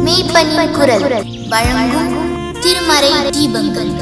மெய்ப்பனின் குரல் வழங்கும் திருமறை தீபங்கள்.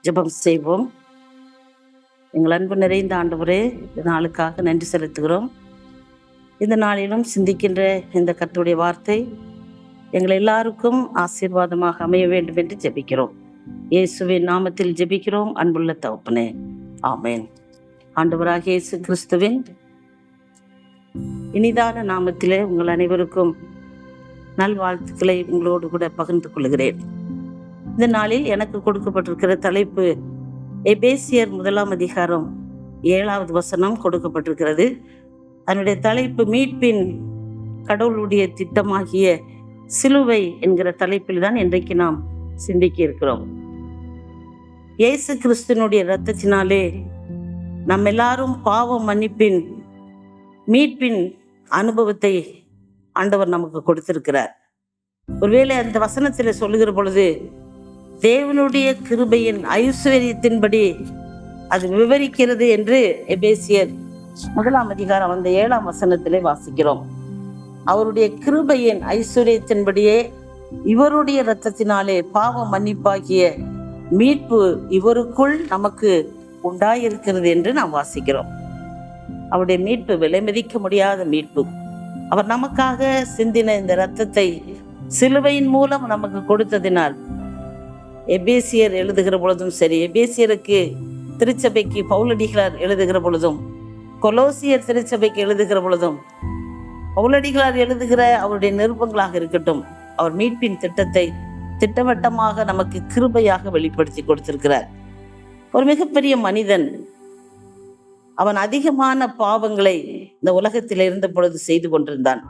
ஜெபம் செய்வோம். எங்கள் அன்பு நிறைந்த ஆண்டவரே, இந்த நாளுக்காக நன்றி செலுத்துகிறோம். இந்த நாளிலும் சிந்திக்கின்ற இந்த கர்த்தருடைய வார்த்தை எங்கள் எல்லாருக்கும் ஆசீர்வாதமாக அமைய வேண்டும் என்று ஜெபிக்கிறோம். இயேசுவின் நாமத்தில் ஜெபிக்கிறோம் அன்புள்ள தகப்பனே, ஆமென். ஆண்டவராகிய இயேசு கிறிஸ்துவின் இனிதான நாமத்திலே உங்கள் அனைவருக்கும் நல்வாழ்த்துக்களை உங்களோடு கூட பகிர்ந்து கொள்கிறேன். இந்த நாளில் எனக்கு கொடுக்கப்பட்டிருக்கிற தலைப்பு எபேசியர் 1:7 கொடுக்கப்பட்டிருக்கிறது. அதனுடைய தலைப்பு மீட்பின் கடவுளுடைய திட்டமாகிய சிலுவை என்கிற தலைப்பில் தான் இன்றைக்கு நாம் சிந்திக்க இருக்கிறோம். இயேசு கிறிஸ்துனுடைய இரத்தத்தினாலே நம்ம எல்லாரும் பாவ மன்னிப்பின் மீட்பின் அனுபவத்தை ஆண்டவர் நமக்கு கொடுத்திருக்கிறார். ஒருவேளை அந்த வசனத்தில் சொல்லுகிற பொழுது தேவனுடைய கிருபையின் ஐஸ்வர்யத்தின்படி அது விவரிக்கிறது என்று எபேசியர் 1 அந்த 7 வசனத்திலே வாசிக்கிறோம். அவருடைய கிருபையின் ஐஸ்வர்யத்தின்படியே இவருடைய இரத்தத்தினாலே பாவ மன்னிப்பாகிய மீட்பு இவருக்குள் நமக்கு உண்டாயிருக்கிறது என்று நாம் வாசிக்கிறோம். அவருடைய மீட்பு விலை மதிக்க முடியாத மீட்பு. அவர் நமக்காக சிந்தின இந்த இரத்தத்தை சிலுவையின் மூலம் நமக்கு கொடுத்ததினால் எபேசியர் எழுதுகிற பொழுதும் சரி, எபேசியருக்கு திருச்சபைக்கு பவுலடிகளார் எழுதுகிற பொழுதும், கொலோசியர் திருச்சபைக்கு எழுதுகிற பொழுதும், பவுலடிகளார் எழுதுகிற அவருடைய நிருபங்களாக இருக்கட்டும், அவர் மீட்பின் திட்டத்தை திட்டவட்டமாக நமக்கு கிருபையாக வெளிப்படுத்தி கொடுத்திருக்கிறார். ஒரு மிகப்பெரிய மனிதன், அவன் அதிகமான பாவங்களை இந்த உலகத்தில் இருந்த பொழுது செய்து கொண்டிருந்தான்.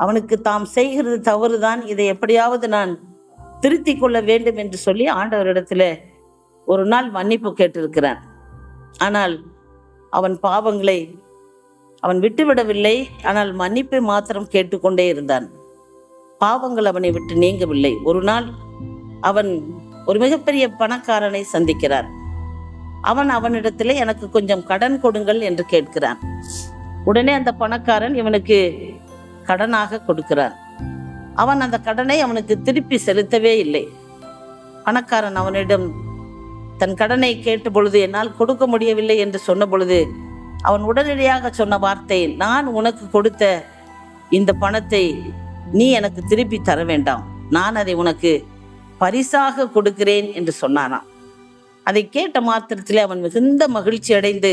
அவனுக்கு தாம் செய்கிறது தவறுதான், இதை எப்படியாவது நான் திருத்திக் கொள்ள வேண்டும் என்று சொல்லி ஆண்டவரிடத்துல ஒரு நாள் மன்னிப்பு கேட்டிருக்கிறான். ஆனால் அவன் பாவங்களை அவன் விட்டுவிடவில்லை. ஆனால் மன்னிப்பை மாத்திரம் கேட்டுக்கொண்டே இருந்தான். பாவங்கள் அவனை விட்டு நீங்கவில்லை. ஒரு நாள் அவன் ஒரு மிகப்பெரிய பணக்காரனை சந்திக்கிறான். அவனிடத்திலே எனக்கு கொஞ்சம் கடன் கொடுங்கள் என்று கேட்கிறான். உடனே அந்த பணக்காரன் இவனுக்கு கடனாக கொடுக்கிறான். அவன் அந்த கடனை அவனுக்கு திருப்பி செலுத்தவே இல்லை. பணக்காரன் அவனிடம் தன் கடனை கேட்ட பொழுது என்னால் கொடுக்க முடியவில்லை என்று சொன்ன பொழுது அவன் உடனடியாக சொன்ன வார்த்தை, நான் உனக்கு கொடுத்த இந்த பணத்தை நீ எனக்கு திருப்பி தர வேண்டாம், நான் அதை உனக்கு பரிசாக கொடுக்கிறேன் என்று சொன்னானாம். அதை கேட்ட மாத்திரத்திலே அவன் மிகுந்த மகிழ்ச்சி அடைந்து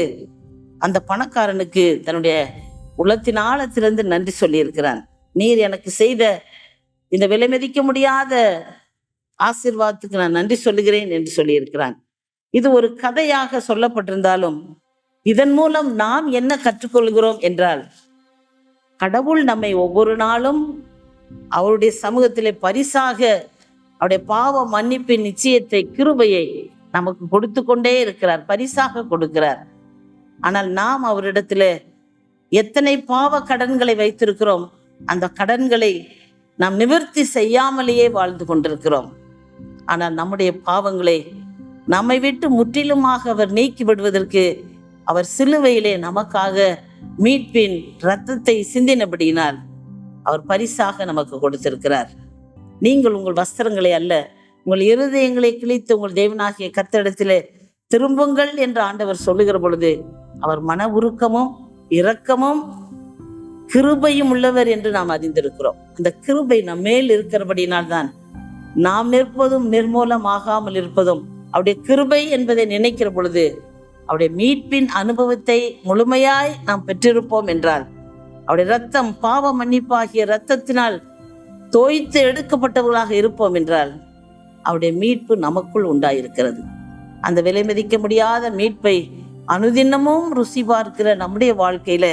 அந்த பணக்காரனுக்கு தன்னுடைய உள்ளத்தின் ஆழத்திலிருந்து நன்றி சொல்லியிருக்கிறான். நீர் எனக்கு செய்த இந்த விலை மதிக்க முடியாத ஆசீர்வாதத்துக்கு நான் நன்றி சொல்லுகிறேன் என்று சொல்லியிருக்கிறான். இது ஒரு கதையாக சொல்லப்பட்டிருந்தாலும் இதன் மூலம் நாம் என்ன கற்றுக்கொள்கிறோம் என்றால், கடவுள் நம்மை ஒவ்வொரு நாளும் அவருடைய சமூகத்திலே பரிசாக அவருடைய பாவ மன்னிப்பின் நிச்சயத்தை, கிருபையை நமக்கு கொடுத்து கொண்டே இருக்கிறார், பரிசாக கொடுக்கிறார். ஆனால் நாம் அவரிடத்துல எத்தனை பாவ கடன்களை வைத்திருக்கிறோம், அந்த கடன்களை நாம் நிவர்த்தி செய்யாமலேயே வாழ்ந்து கொண்டிருக்கிறோம். ஆனால் நம்முடைய பாவங்களை நம்மை விட்டு முற்றிலுமாக அவர் நீக்கி விடுவதற்கு அவர் சிலுவையிலே நமக்காக மீட்பின் இரத்தத்தை சிந்தினபடியினால் அவர் பரிசாக நமக்கு கொடுத்திருக்கிறார். நீங்கள் உங்கள் வஸ்திரங்களை அல்ல, உங்கள் இருதயங்களை கிழித்து உங்கள் தேவனாகிய கர்த்தரிடத்திலே திரும்புங்கள் என்று ஆண்டவர் சொல்லுகிற பொழுது அவர் மன உருக்கமும் இரக்கமும் கிருபையும் உள்ளவர் என்று நாம் அறிந்திருக்கிறோம். அந்த கிருபை நம் மேல் இருக்கிறபடினால்தான் நாம் நிற்பதும் நிர்மூலமாகாமல் இருப்பதும் அவருடைய கிருபை என்பதை நினைக்கிற பொழுது அவருடைய மீட்பின் அனுபவத்தை முழுமையாய் நாம் பெற்றிருப்போம் என்றால், அவருடைய இரத்தம் பாவ மன்னிப்பாகிய இரத்தத்தினால் தோய்த்து எடுக்கப்பட்டவர்களாக இருப்போம் என்றால் அவருடைய மீட்பு நமக்குள் உண்டாயிருக்கிறது. அந்த விலை மதிக்க முடியாத மீட்பை அனுதினமும் ருசி பார்க்கிற நம்முடைய வாழ்க்கையில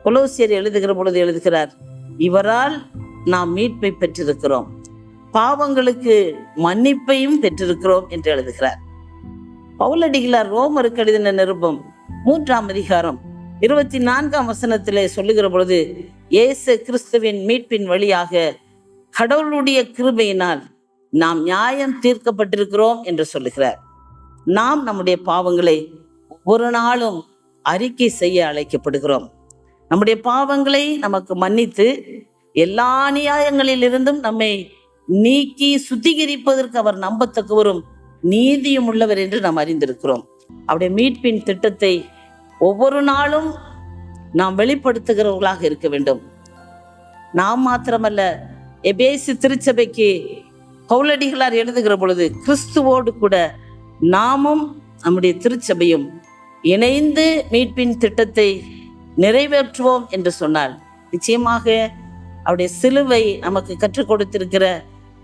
கொலோசியர் எழுதுகிற பொழுது எழுதுகிறார், இவரால் நாம் மீட்பை பெற்றிருக்கிறோம், பாவங்களுக்கு மன்னிப்பையும் பெற்றிருக்கிறோம் என்று எழுதுகிறார். பவுலடிகளார் ரோமருக்கு எழுதின நிருபம் 3 24 வசனத்திலே சொல்லுகிற பொழுது, இயேசு கிறிஸ்துவின் மீட்பின் வழியாக கடவுளுடைய கிருபையினால் நாம் நியாயம் தீர்க்கப்பட்டிருக்கிறோம் என்று சொல்லுகிறார். நாம் நம்முடைய பாவங்களை ஒவ்வொரு நாளும் அறிக்கை செய்ய அழைக்கப்படுகிறோம். நம்முடைய பாவங்களை நமக்கு மன்னித்து எல்லா நியாயங்களில் இருந்தும் நம்மை நீக்கி சுத்திகரிப்பதற்கு அவர் நம்பத்தக்கவரும் நீதியும் உள்ளவர் என்று நாம் அறிந்திருக்கிறோம். அவருடைய மீட்பின் திட்டத்தை ஒவ்வொரு நாளும் நாம் வெளிப்படுத்துகிறவர்களாக இருக்க வேண்டும். நாம் மாத்திரமல்ல, எபேசு திருச்சபைக்கு பவுலடிகளார் எழுதுகிற பொழுது கிறிஸ்துவோடு கூட நாமும் நம்முடைய திருச்சபையும் இணைந்து மீட்பின் திட்டத்தை நிறைவேற்றுவோம் என்று சொன்னால், நிச்சயமாக அவருடைய சிலுவை நமக்கு கற்றுக் கொடுத்திருக்கிற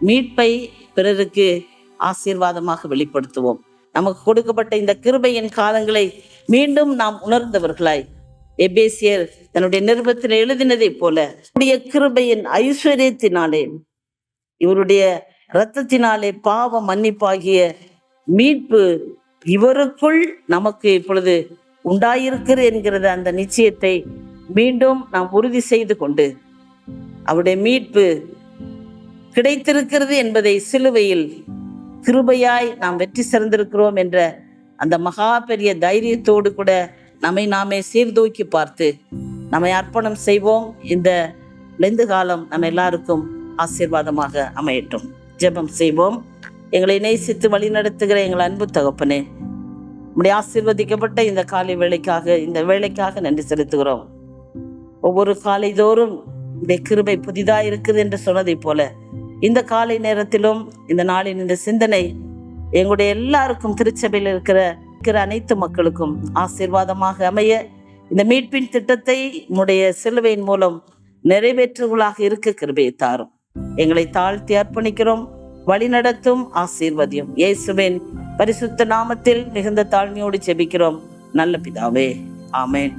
மீட்பை பிறருக்கு ஆசீர்வாதமாக வெளிப்படுத்துவோம். நமக்கு கொடுக்கப்பட்ட இந்த கிருபையின் காலங்களை மீண்டும் நாம் உணர்ந்தவர்களாய், எபேசியர் தன்னுடைய நிருபத்தில் எழுதினதை போல கிருபையின் ஐஸ்வர்யத்தினாலே, இவருடைய இரத்தத்தினாலே பாவ மன்னிப்பாகிய மீட்பு இவருக்குள் நமக்கு இப்பொழுது உண்டாயிருக்கிறது என்கிறத அந்த நிச்சயத்தை மீண்டும் நாம் உறுதி செய்து கொண்டு அவருடைய மீட்பு கிடைத்திருக்கிறது என்பதை சிலுவையில் கிருபையாய் நாம் வெற்றி சிறந்திருக்கிறோம் என்ற அந்த மகா பெரிய தைரியத்தோடு கூட நம்மை நாமே சீர்தூக்கி பார்த்து நம்மை அர்ப்பணம் செய்வோம். இந்த லெந்து காலம் நம்ம எல்லாருக்கும் ஆசீர்வாதமாக அமையட்டும். ஜெபம் செய்வோம். எங்களை நேசித்து வழி நடத்துகிற எங்கள் அன்பு தகப்பனே, நம்முடைய ஆசீர்வதிக்கப்பட்ட இந்த காலை வேளைக்காக நன்றி செலுத்துகிறோம். ஒவ்வொரு காலை தோறும் இந்த கிருபை புதிதாக இருக்குது என்று சொன்னதை போல இந்த காலை நேரத்திலும் இந்த நாளின் இந்த சிந்தனை எங்களுடைய எல்லாருக்கும் திருச்சபையில் இருக்கிற அனைத்து மக்களுக்கும் ஆசீர்வாதமாக அமைய இந்த மீட்பின் திட்டத்தை உன்னுடைய சிலுவையின் மூலம் நிறைவேற்றுவர்களாக இருக்க கிருபையை தாரும். எங்களை தாழ்த்தி அர்ப்பணிக்கிறோம். வழிநடத்தும் ஆசீர்வதியும். இயேசுவின் பரிசுத்த நாமத்தில் மிகுந்த தாழ்மையோடு ஜெபிக்கிறோம் நல்ல பிதாவே. ஆமென்.